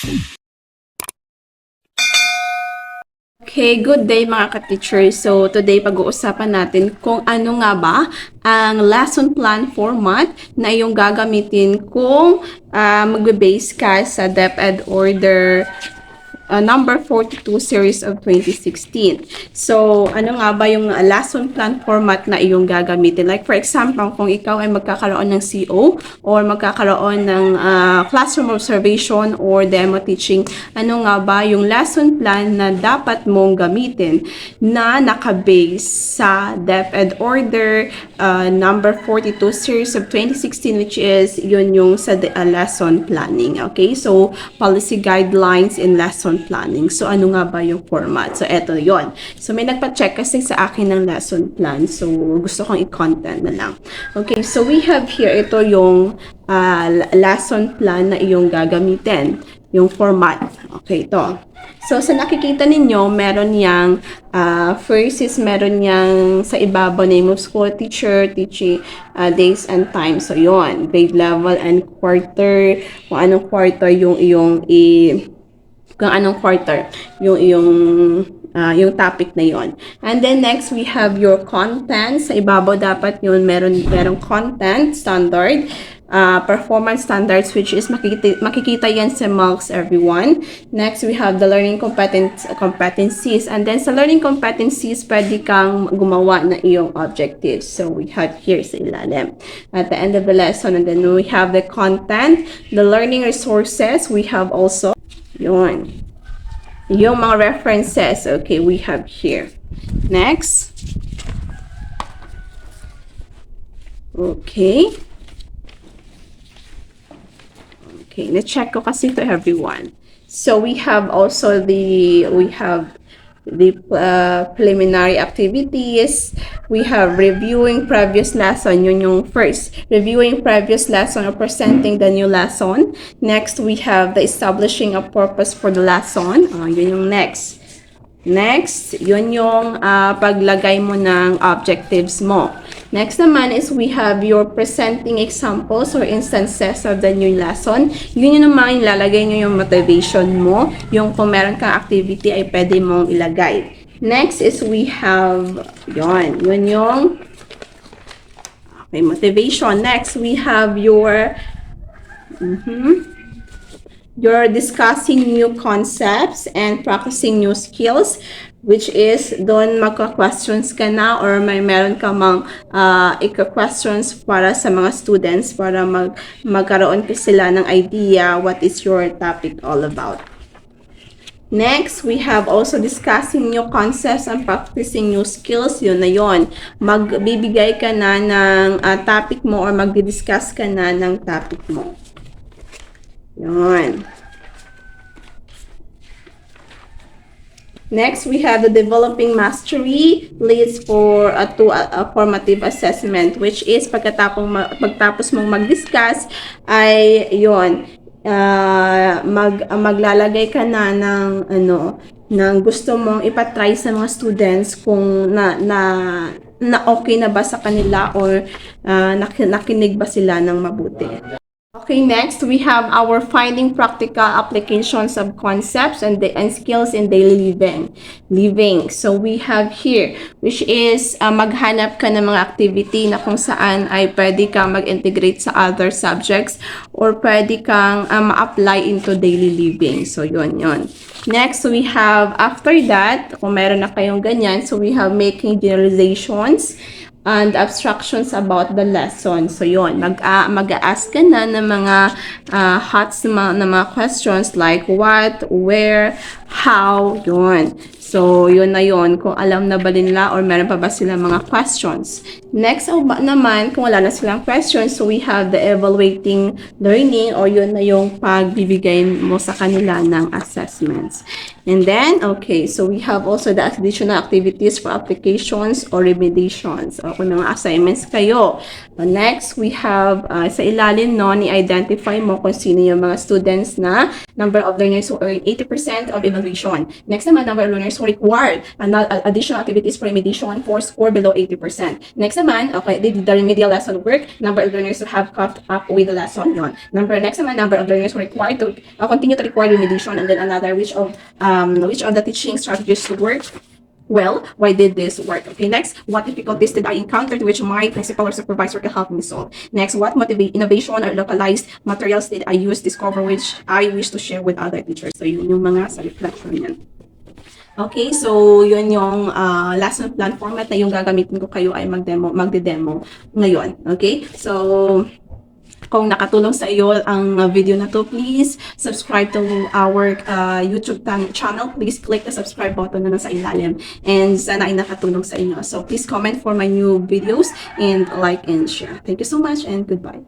Okay, good day mga ka-teachers. So, today pag-uusapan natin kung ano nga ba ang lesson plan format na iyong gagamitin kung magbe-base ka sa DepEd Order number 42 series of 2016. So, ano nga ba yung lesson plan format na iyong gagamitin? Like for example, kung ikaw ay magkakaroon ng CO or magkakaroon ng classroom observation or demo teaching, ano nga ba yung lesson plan na dapat mong gamitin na nakabase sa DepEd Order number 42 series of 2016, which is yun yung sa lesson planning. Okay, so policy guidelines in lesson planning. So, ano nga ba yung format? So, eto yon. So, may nagpa-check kasi sa akin ng lesson plan. So, gusto kong i-content na lang. Okay, so we have here, ito yung lesson plan na iyong gagamitin. Yung format. Okay, ito. So, sa nakikita ninyo, meron yang first is meron yang sa ibabaw name of school, teacher, teaching days and time. So, yon. Grade level and quarter. Kung anong quarter yung iyong kung anong quarter yung topic na yon. And then next, we have your content. Sa ibabaw dapat yun, merong content standard, performance standards, which is makikita yan sa marks everyone. Next, we have the learning competencies. And then sa learning competencies, pwede kang gumawa na iyong objectives. So we have here sa ilalim at the end of the lesson. And then we have the content, the learning resources. We have also yun. Yung mga references, okay, we have here. Next. Okay. Okay, na-check ko kasi to everyone. So we have also the preliminary activities. We have reviewing previous lesson. Yun yung first. Reviewing previous lesson or presenting the new lesson. Next, we have the establishing a purpose for the lesson. Yun yung next. Next, yun yung paglagay mo ng objectives mo. Next naman is we have your presenting examples or instances of the new lesson. Yun yung naman ilalagay nyo yung motivation mo. Yung kung meron kang activity ay pwede mong ilagay. Next is we have yun yung okay, motivation. Next, we have your you're discussing new concepts and practicing new skills, which is doon magka-questions ka na or meron ka mang ika-questions para sa mga students para magkaroon ka sila ng idea what is your topic all about. Next, we have also discussing new concepts and practicing new skills. Yun na yun. Magbibigay ka na ng topic mo or magdi-discuss ka na ng topic mo. Yun. Next, we have the developing mastery leads to a formative assessment, which is pagtapos mong mag-discuss ay yun, maglalagay ka na ng gusto mong ipatry sa mga students kung na okay na ba sa kanila or nakinig ba sila ng mabuti. Okay, next, we have our finding practical applications of concepts and skills in daily living. So, we have here, which is maghanap ka ng mga activity na kung saan ay pwede kang mag-integrate sa other subjects or pwede kang ma-apply into daily living. So, yun. Next, we have, after that, kung meron na kayong ganyan, so we have making generalizations and abstractions about the lesson. So, yun. Mag-a-ask ka na ng mga na mga questions like what, where, how, yun. So, yun na yun. Kung alam na ba nila or meron pa ba sila mga questions. Next naman, kung wala na silang questions, so we have the evaluating learning or yun na yung pagbibigay mo sa kanila ng assessments. And then, okay, so we have also the additional activities for applications or remediations. kung mga assignments kayo. Next, we have sa ilalim no, ni-identify mo kung sino yung mga students na number of learners who earn 80% of evaluation. Next naman, number of learners who required additional activities for remediation for score below 80%. Next naman, okay, the remedial lesson work, number of learners who have caught up with the lesson yon. Next naman, number of learners who required to continue to require remediation, and then another, which of the teaching strategies to work well, why did this work? Okay, next, what difficulties did I encounter to which my principal or supervisor can help me solve? Next, what innovation or localized materials did I use, discover, which I wish to share with other teachers? So, yun yung mga sa reflection yan. Okay, so yun yung lesson plan format na yung gagamitin ko kayo ay magde-demo ngayon. Okay, so kung nakatulong sa iyo ang video na to, please subscribe to our YouTube channel. Please click the subscribe button na nasa ilalim. And sana ay nakatulong sa inyo. So please comment for my new videos and like and share. Thank you so much and goodbye.